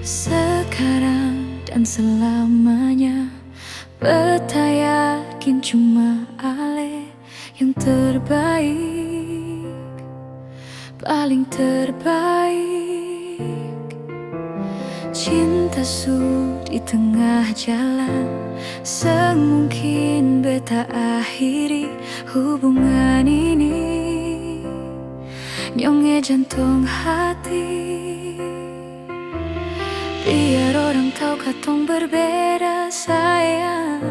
Sekarang dan selamanya, beta yakin cuma Ale yang terbaik, paling terbaik. Cinta su di tengah jalan, semungkin beta akhiri hubungan ini. Nyonge jantung hati, biar orang tahu katong berbeda sayang,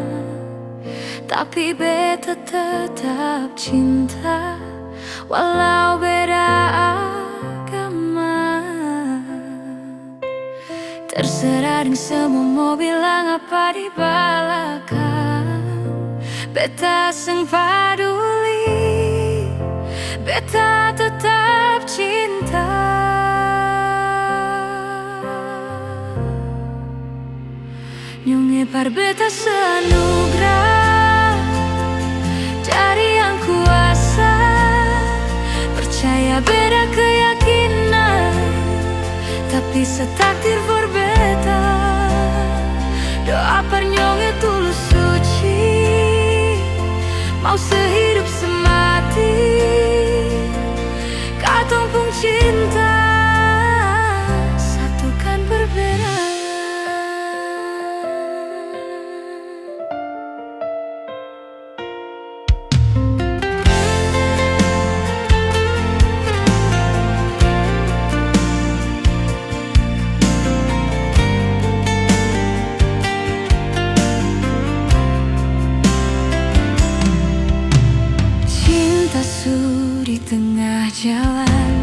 tapi beta tetap cinta walau beda agama. Terserah deng semua mau bilang apa di belakang, beta seng paduli, beta tetap cinta. Nyonge par beta seanugerah dari yang kuasa, percaya beda keyakinan, tapi setakdir for beta. Doa par nyonge tulus suci, mau sehidup semati, katong pung cinta satukan perbedaan. Di tengah jalan,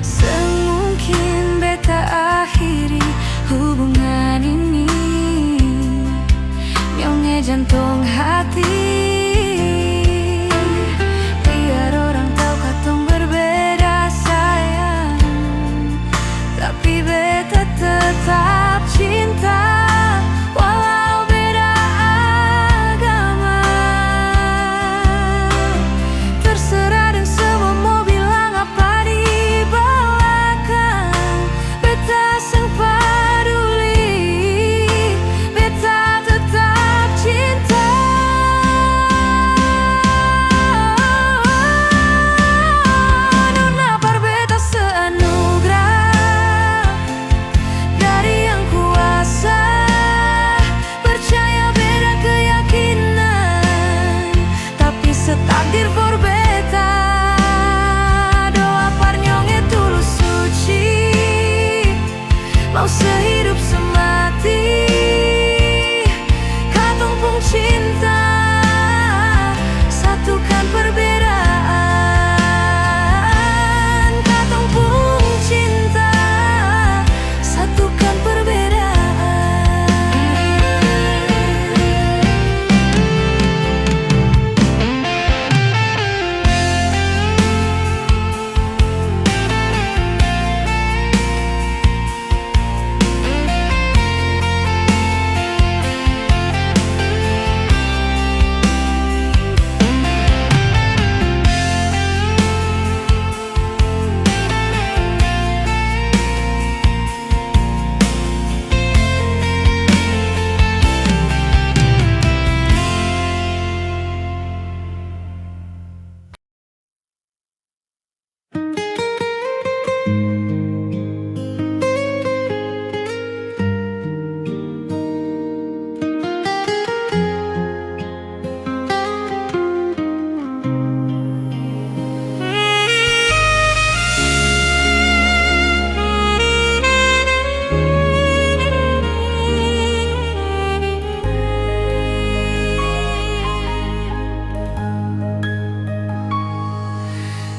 semungkin beta akhiri hubungan ini. Nyonge jantung hati, biar orang tahu katong berbeda sayang, tapi beta tetap cinta walau beda agama. Terserah sehidup semati, katong pung cinta satukan perbedaan, katong pung cinta satukan perbedaan.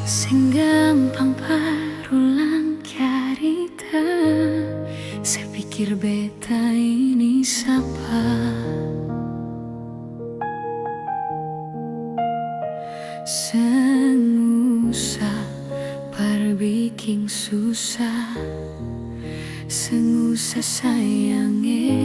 Sing gampang parulang carita, saya pikir beta ini siapa. Sengusah parbiking susah, sengusah sayangnya.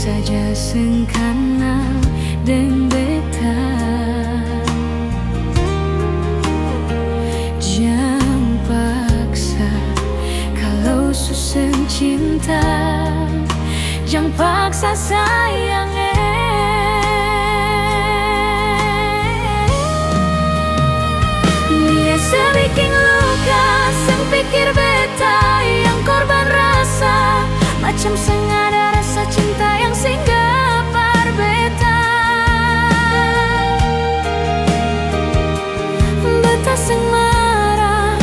Saja sengkana deng beta. Jangan paksa kalau susah cinta, jangan paksa sayang. Biasa bikin luka, sang pikir beta yang korban rasa, macam sengaja rasa cinta yang singgah par beta. Beta seng marah,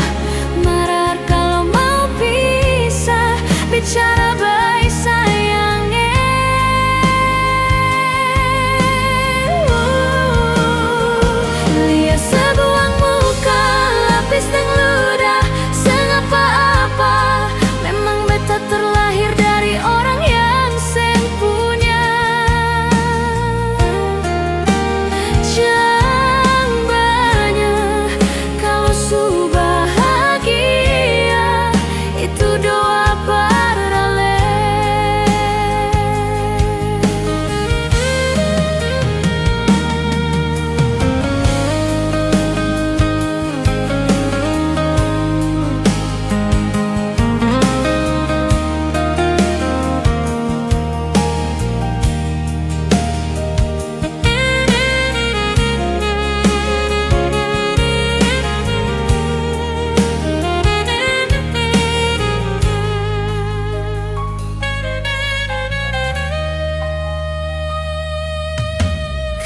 marah kalau mau pisah, bicara baik sayangnya. Lihat sebuah muka, lapis dan ludah, seng apa-apa. Memang beta terlahir dari orang yang seng punya. Jangan banyak kalau su bahagia, itu doa parale.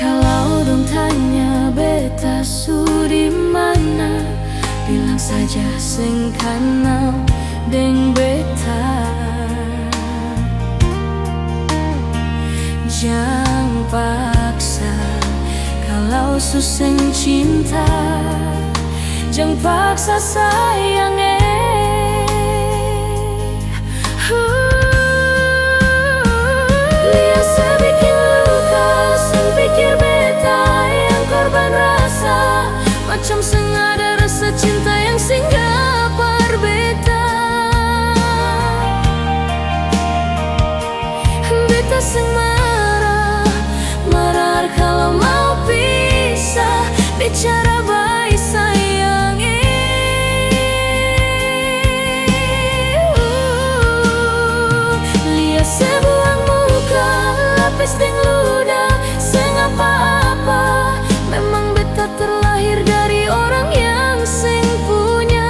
Kalau dong tanya beta su di mana, bilang saja seng kanal deng beta. Jangan paksa kalau susah cinta, jangan paksa sayang. Lihat sebikin luka, sang pikir beta yang korban rasa, macam sengaja rasa cinta yang singgah par beta. Beta seng marah, marah kalau mau pisah, bicara baik sayang. Lihat sebuah muka, lapis dan ludah, seng apa-apa. Memang beta terlahir dari orang yang seng punya.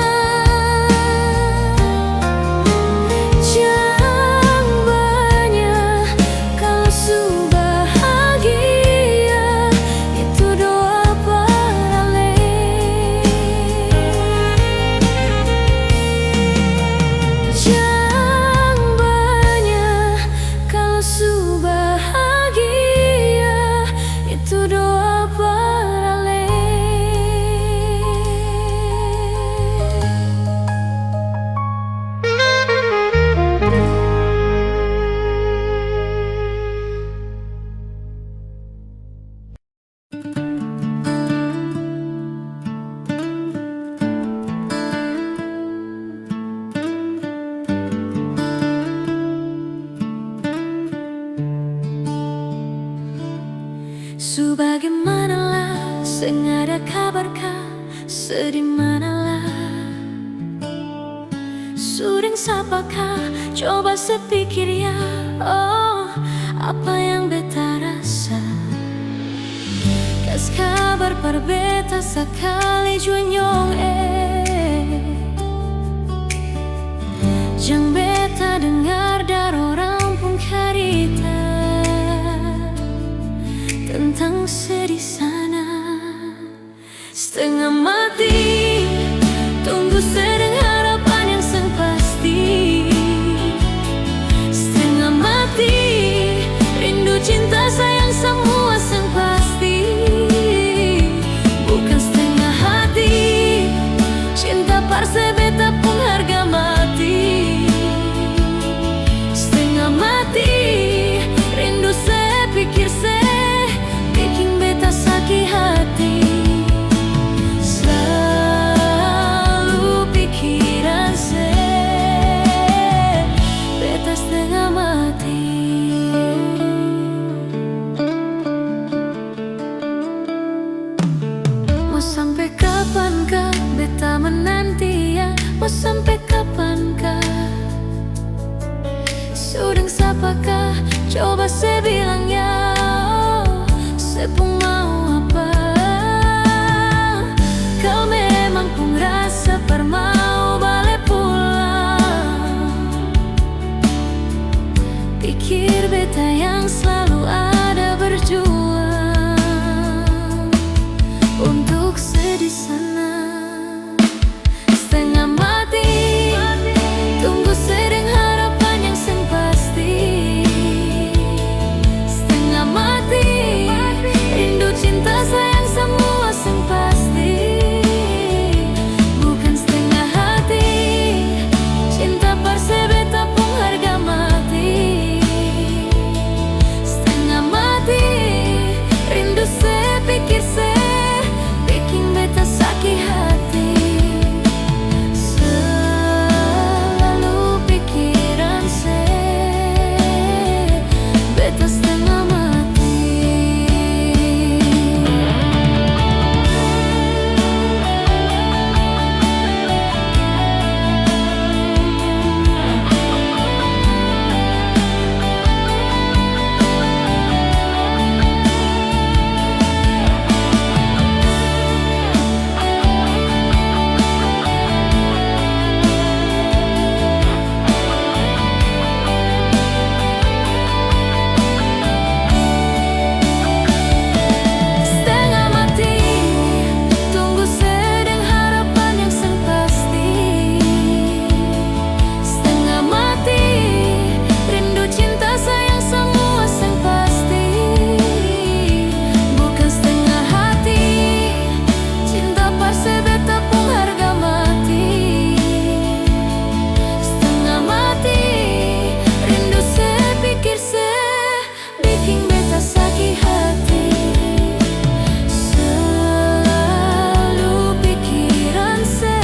Jangan banyak kalau su bahagia, itu doa parale. Jangan banyak kalau su bahagia, itu doa parale. Su bagaimanalah, seng ada kabarkah, sedih manalah. Sudeng sapakah, coba sepikir ya, oh apa yang beta rasa. Kas kabar par beta sekali juanyong jang beta dengar dari orang pun karita tentang sedih sana. Setengah mati tunggu sedang harapan yang sang pasti. Setengah mati rindu cinta sayang semua sang pasti. Bukan setengah hati, cinta parse beta pun harga mati. Setengah mati rindu se pikir se bikin beta sakit hati. apa saya bilangnya, saya pun mau apa. Kalau memang pun rasa mau balik pulang, pikir beta yang selalu ada berjuang untuk sedih sana. Setengah mati tunggu sedang harapan yang sing pasti. Setengah mati rindu cinta sayang semua sing pasti. Bukan setengah hati cinta parse beta pun harga mati. Setengah mati rindu se pikir se bikin beta sakit hati. Selalu pikiran se beta setengah mati. Setengah mati tunggu sedang harapan yang sing pasti. Setengah mati rindu cinta sayang semua sing pasti. Bukan setengah hati cinta parse beta pun harga mati. Setengah mati rindu se pikir se bikin beta sakit hati. Selalu pikiran se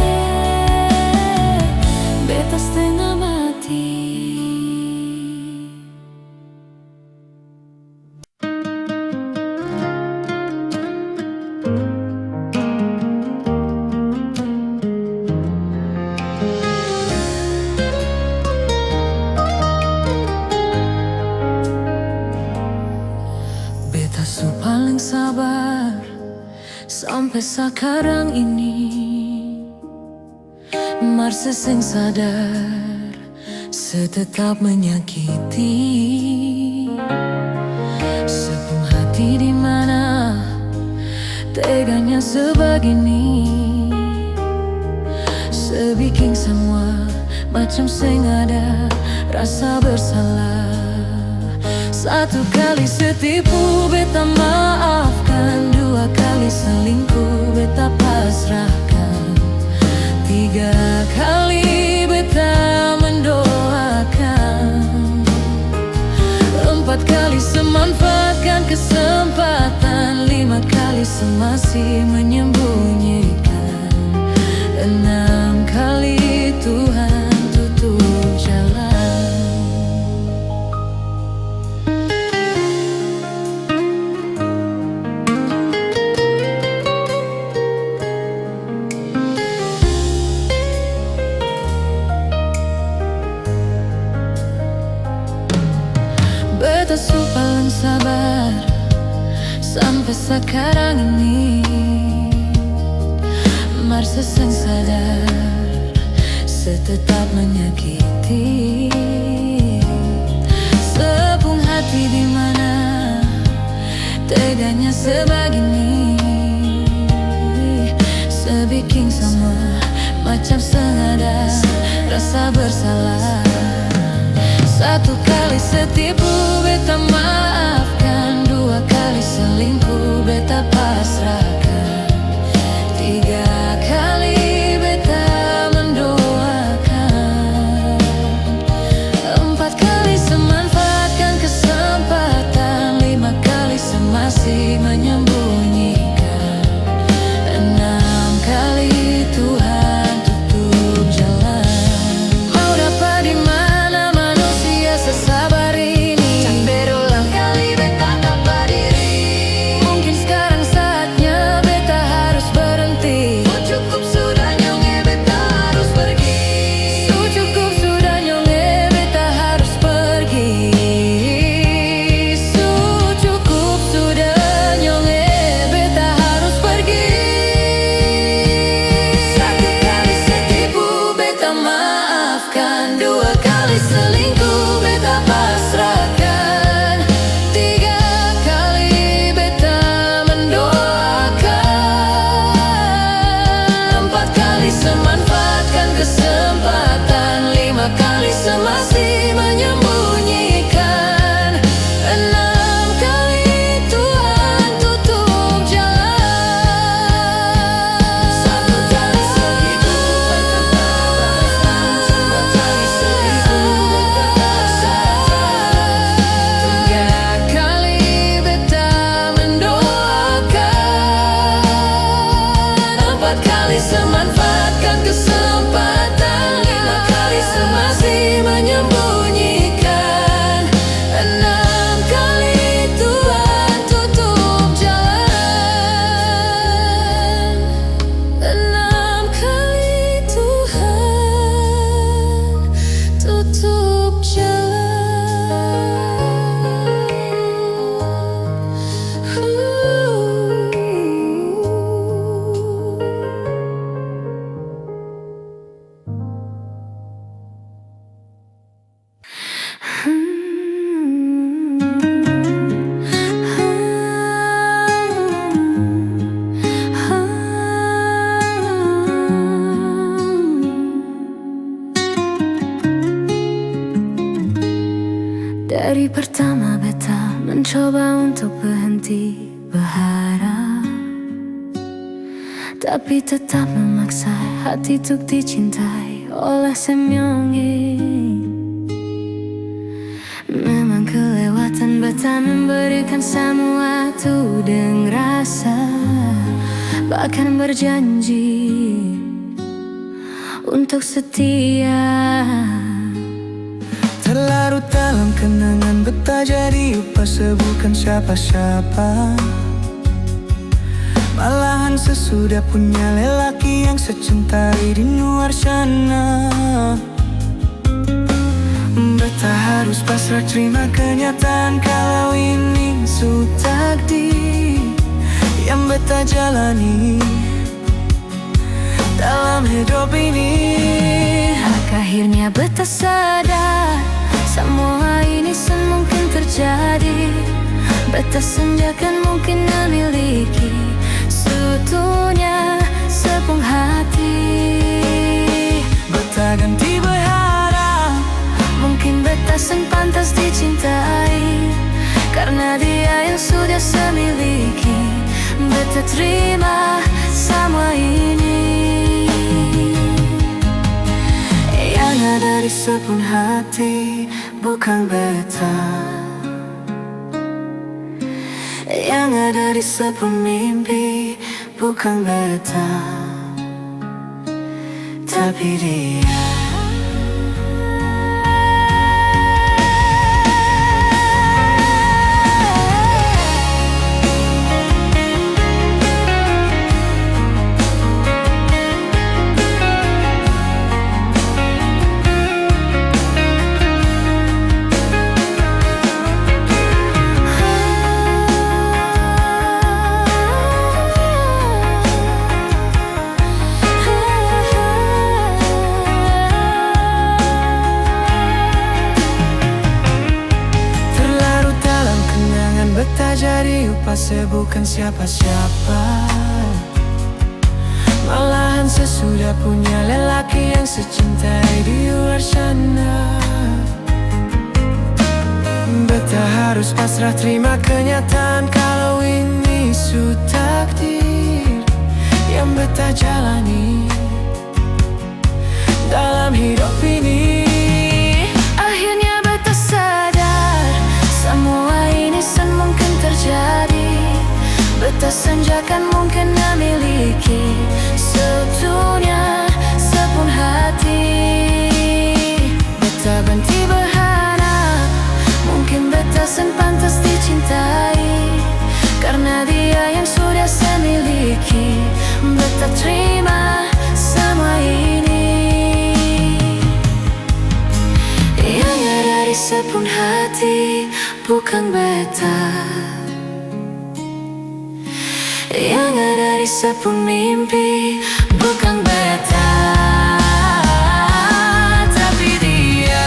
beta setengah mati. Beta su paling sabar sampai sekarang ini. Marse sing sadar setetap menyakiti. Sepenuh hati di mana teganya sebegini. Sebikin semua macam sing ada rasa bersalah. Satu kali setipu beta maafkan, dua kali selingkuh beta pasrahkan, tiga kali beta mendoakan, empat kali semanfaatkan kesempatan, lima kali semasih menyembunyikan, enam kali Tuhan tutup jalan. Beta su paling sabar sampai sekarang ini. Marse sing sadar setetap menyakiti. Sepenuh hati di mana teganya sebegini. Sebikin semua macam sengaja rasa bersalah. Satu kali setipu beta maafkan, dua kali selingkuh beta pasrahkan, tiga kali beta mendoakan, empat kali semanfaatkan kesempatan, lima kali semasih menyembunyikan, enam kali Tuhan tutup jalan. Mau dapat di mana manusia sesabar ini? Tak berulang kali beta dapat diri. Mungkin sekarang saatnya beta harus berhenti. Oh, cukup sudah nyonge beta harus pergi. Oh, cukup sudah nyonge beta harus pergi. berhenti berharap, tapi tetap memaksa hati untuk dicintai oleh semyongi. Memang kelewatan beta memberikan semua tuh dengan rasa, bahkan berjanji untuk setia. Terlarut dalam kenangan beta jadi upas bukan siapa-siapa. Malahan sesudah punya lelaki yang secintai di luar sana. Beta harus pasrah terima kenyataan kalau ini su takdir yang beta jalani dalam hidup ini. Akhirnya beta sadar semua ini semungkin terjadi. Beta senjakan mungkin memiliki seutuhnya sepung hati. Beta ganti berharap Mungkin beta sen pantas dicintai karena dia yang sudah semiliki. Beta terima semua ini. Yang ada di sepung hati bukan beta, yang ada di sepung mimpi bukan beta, tapi dia. Beta jadi upas bukan siapa-siapa. Malahan sesudah punya lelaki yang secintai di luar sana. Beta harus pasrah terima kenyataan kalau ini su takdir yang beta jalani dalam hidup ini. Akhirnya beta sadar semua ini mungkin terjadi. Beta senjakan mungkin memiliki seutuhnya sepung hati. Beta berhenti berharap mungkin beta sen pantas dicintai karena dia yang sudah semiliki. Beta terima semua ini. Yang ada di sepung hati bukan beta, yang ada di sepung mimpi bukan beta, tapi dia.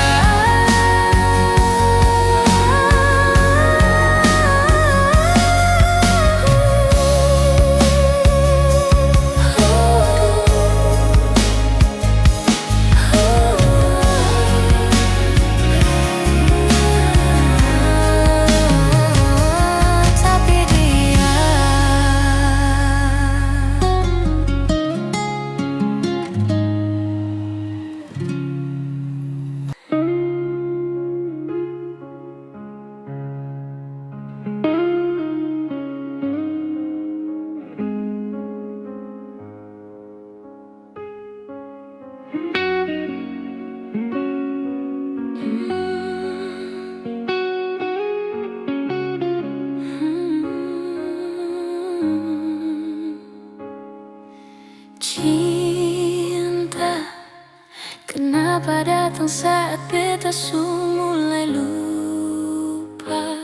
Cinta, kenapa datang saat beta mulai lupa?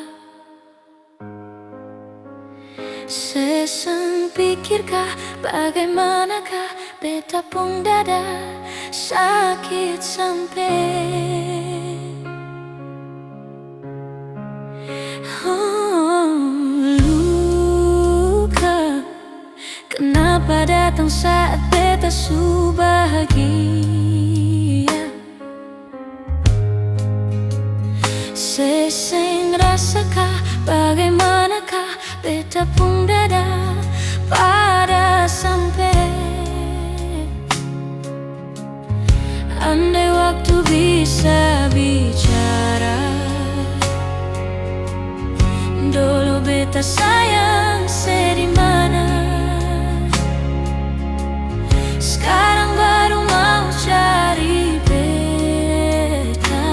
Sesen pikirkah bagaimanakah beta pun dada sakit sampai. Luka, kenapa datang saat beta bahagia? Seseng rasakah bagaimanakah bertepung dada pada sampai. Andai waktu bisa bicara, dulu beta sayang sedimana. Sekarang baru mau cari beta.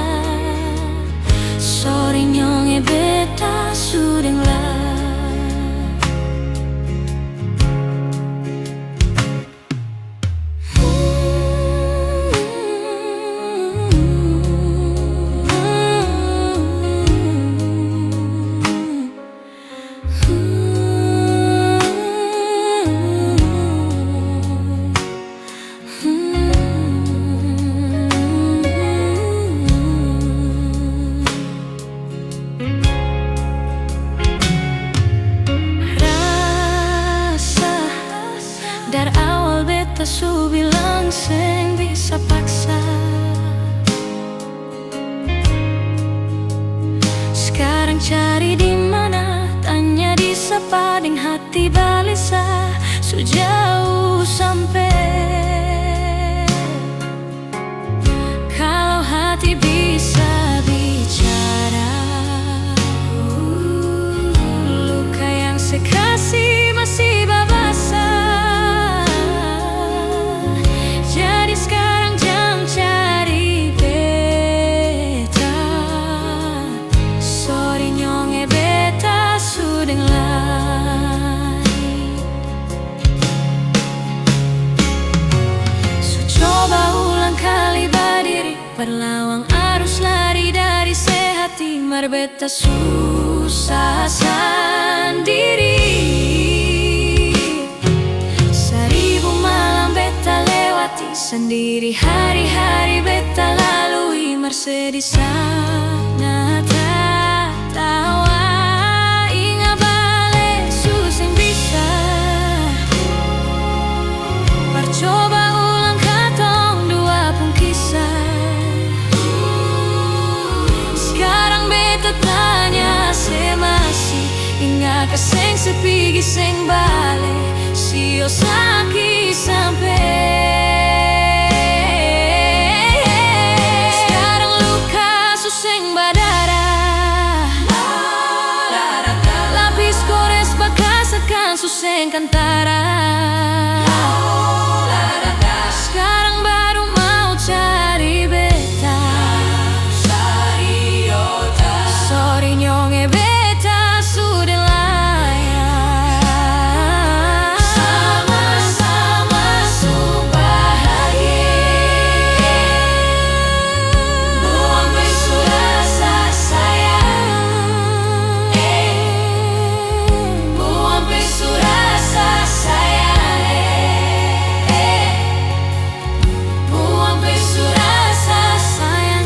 Sorry nyonge beta sudeng lah. Dari awal beta su bilang seng bisa paksa. Sekarang cari di mana, tanya di sepading hati balisa. Sejauh sampai. Kalau hati bisa bicara, luka yang sekasih masih babasa. Berlawang arus lari dari sehati, marbeta susah sendiri. Seribu malam beta lewati sendiri, hari-hari beta lalui, mersedih sana tertawa. Ingat balik susah bisa, percoba ulang katong dua pun kisah. Tanya semasi ingat keseng sepigi seng bale sio saki sampai. Sekarang luka suseng badara, lapis gores bekas akan suseng kantara. Sekarang baru mau cari beta. Sorry nyonge beta sudah layak. Sama-sama su bahagia. Buang besu rasa sayang. Buang besu rasa sayang. Buang besu rasa sayang.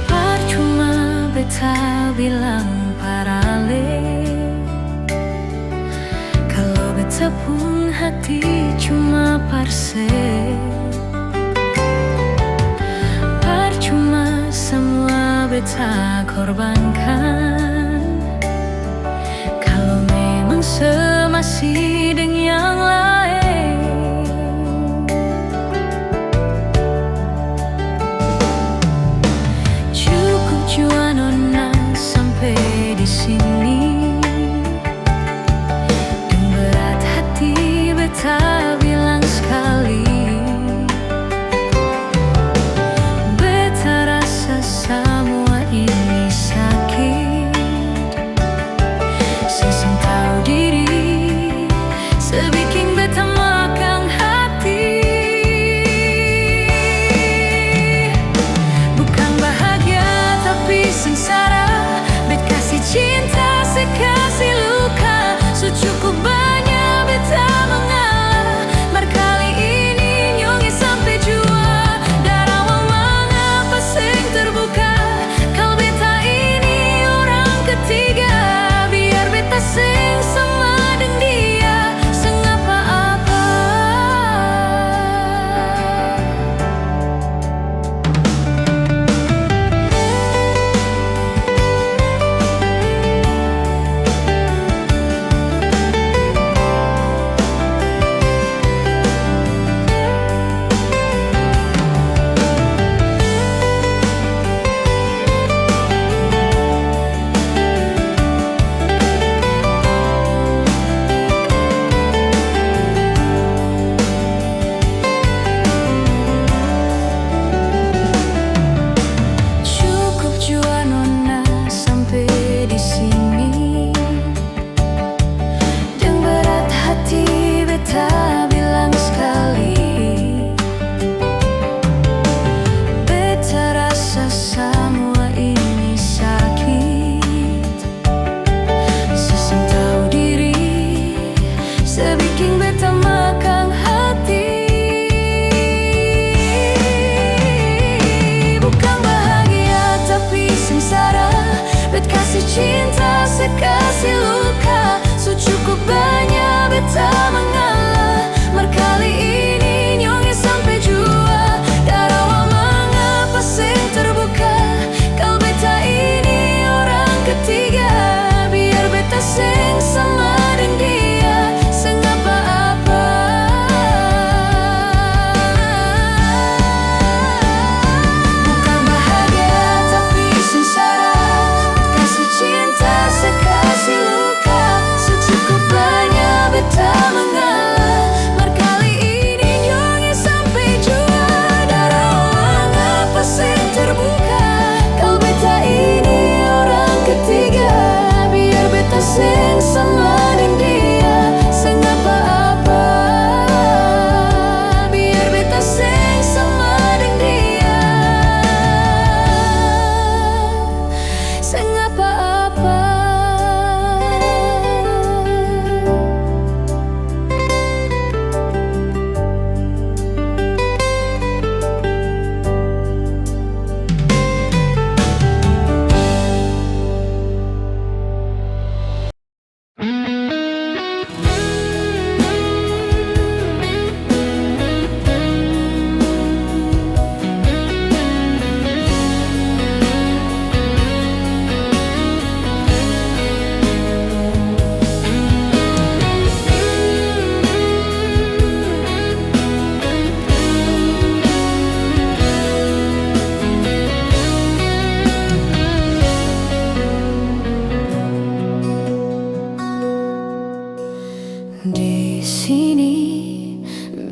Percuma beta bilang parale, kalau beta pun hati cuma parse. Percuma semua beta korbankan, kalau memang semasih dengan yang lain. Cukup jua nona sampai di sini. Dan berat hati beta bilang sekali, beta rasa semua ini sakit. Seseng tahu diri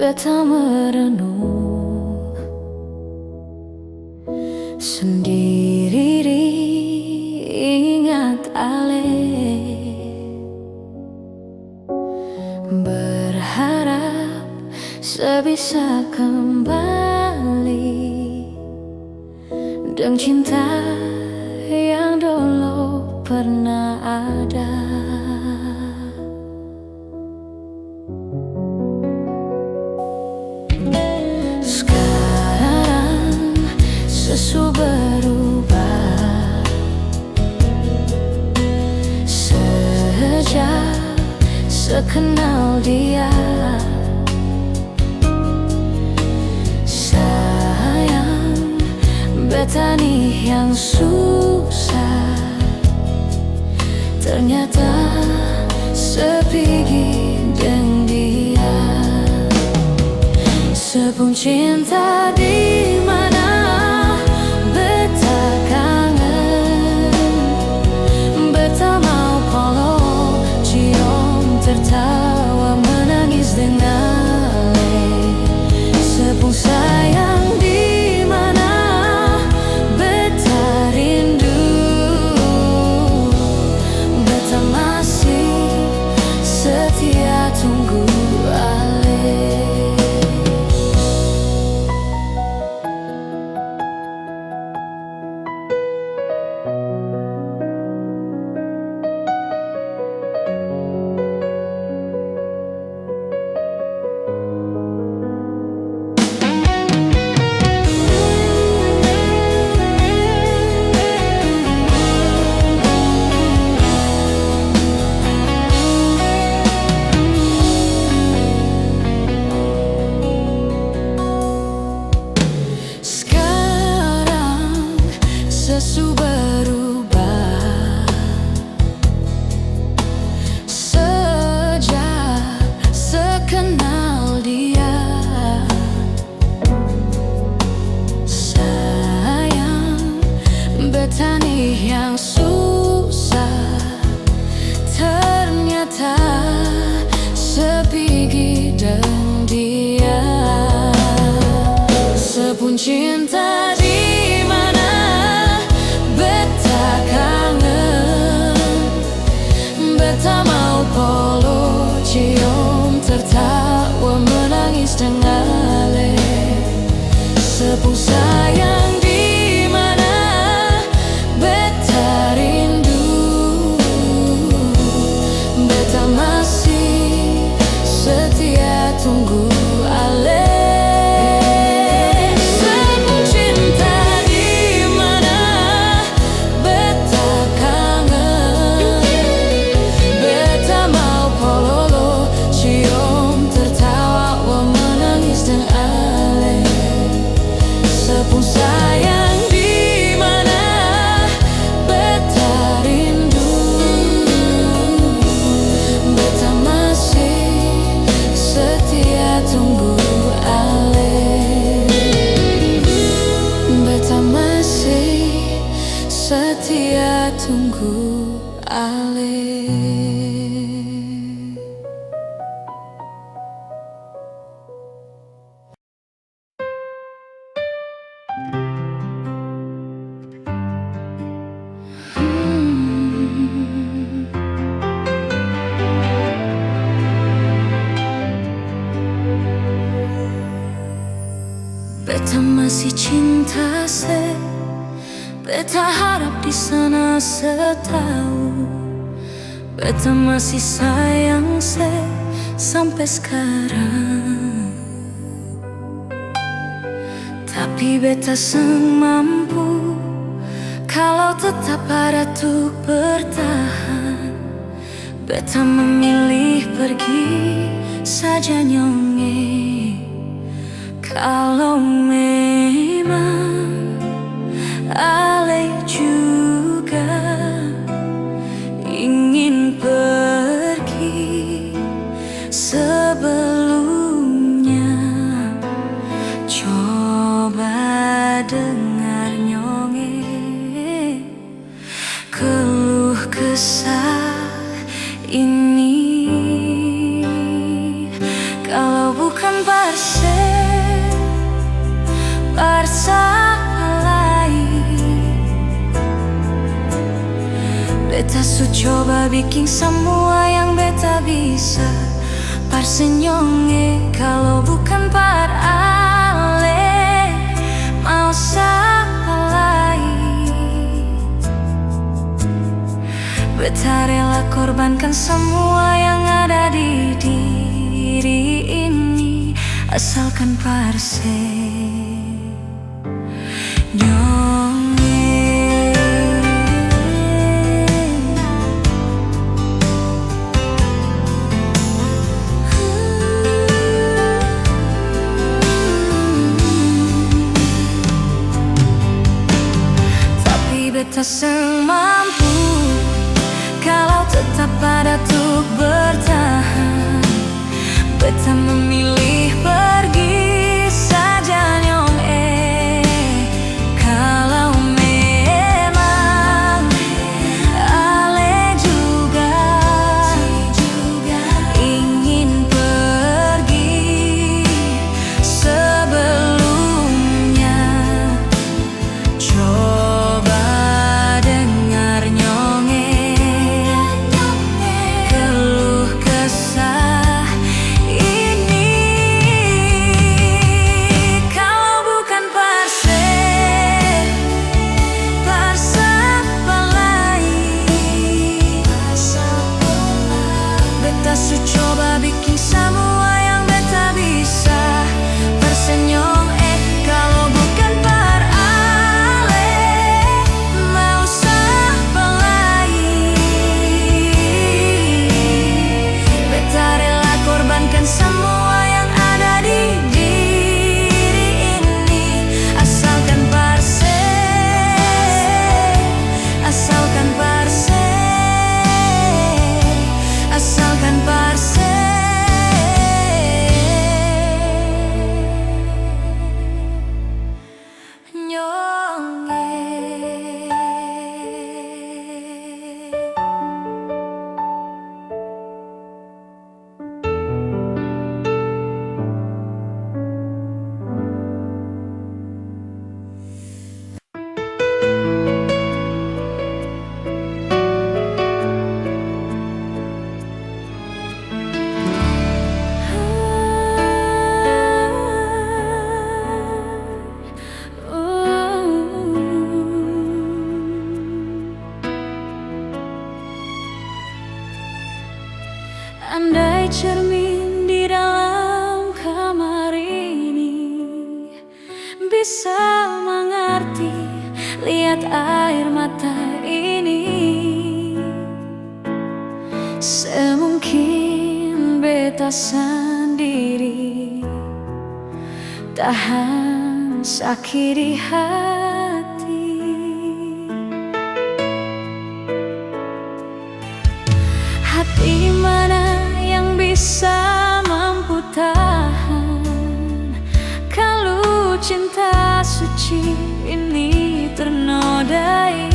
beta merenung sendiri ingat berharap sebisa kembali dengan cinta yang dulu pernah ada. Sekarang sesu berubah sejak sekenal dia. Sayang, beta nih yang susah, ternyata sepigi dengan dia. Sepung cinta di mana beta kangen, beta mau peluk, cium, tertawa, menangis dengan sepung sayang di mana beta rindu, beta masih setia tunggu ale. Sesu berubah sejak sekenal dia. Sayang, beta nih yang susah, ternyata sepigi dengan dia. Sepun cinta di mana beta kangen, beta mau peluk, cium, tertawa, menangis dengan ale. Sepung sayang di mana beta rindu, beta masih setia tunggu ale. Sayang di mana beta rindu, beta masih setia tunggu ale. Beta masih setia tunggu ale. Beta masih cinta beta harap di sana setahu, beta masih sayang sampai sekarang. Tapi beta seng mampu kalau tetap ada tuh bertahan. Beta memilih pergi saja nyonge. Kalau memang ale juga ingin pergi sebelumnya, coba dengar nyonge keluh kesah ini. Kalau bukan bikin semua yang beta bisa parsenyonge. Kalau bukan par ale mau siapa lain. Beta rela korbankan semua yang ada di diri ini, asalkan parse beta seng mampu kalau tetap ada untuk bertahan. Beta memilih pergi saja nyong kalau memang ale juga ingin pergi sebelumnya. Coba coba bikin semua yang beta bisa tersenyum. Kalau bukan par ale mau siapa lain. Beta rela korbankan semua yang ada di diri ini, asalkan parse, asalkan parse, asalkan parse. Andai cermin di dalam kamar ini bisa mengerti, lihat air mata ini. Semungkin beta sendiri tahan sakit di hati. Hati mana yang bisa mampu tahan kalau cinta suci ini ternodai.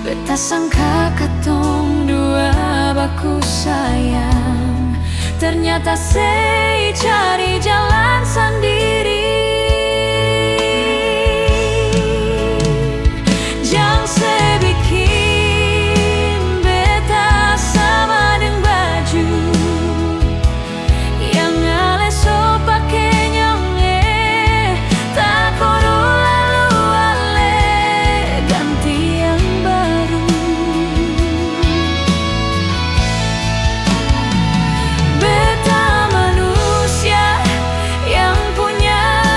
Beta sangka katong dua baku sayang, ternyata sei cari jalan sendiri. Jangan sebikin beta sama dengan baju yang ale so pake nyonge. Tak kodo lalu ale ganti yang baru. Beta manusia yang punya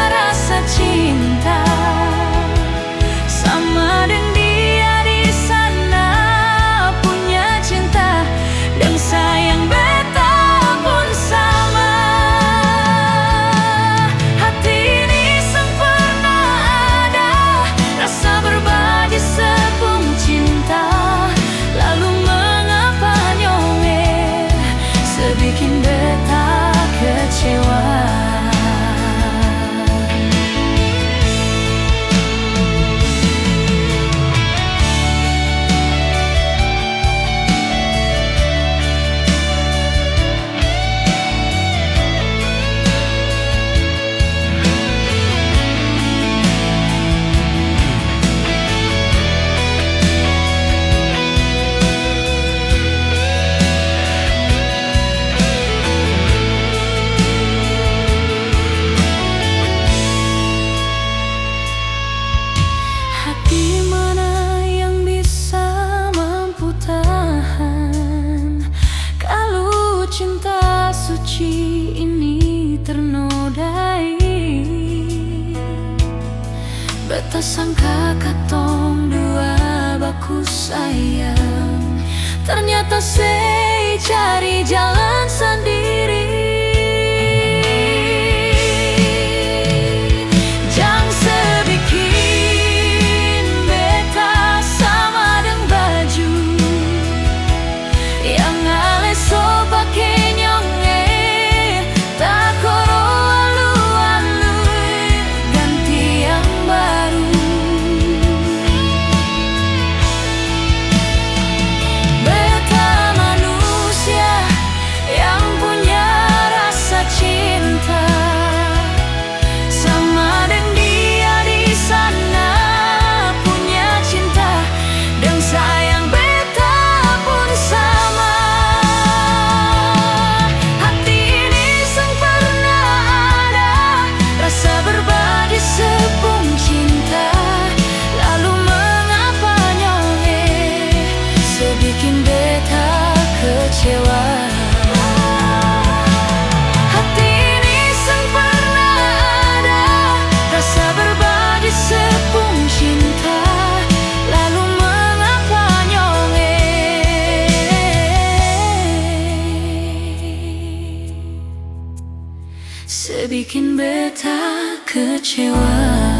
sangka katong dua baku sayang, ternyata saya cari jalan sendiri. Jangan sebikin beta sama deng baju yang ale so pake nyonge, tak koro alu-alu, ganti yang baru. Beta manusia yang punya rasa cinta, sama deng dia di sana punya cinta, dan sayang beta pun sama. Hati ini sang pernah ada rasa berbagi sepung cinta, lalu mengapa nyonge sebikin beta kecewa. Hati ini sang pernah ada rasa berbagi sepung cinta, lalu mengapa nyonge sebikin beta kecewa.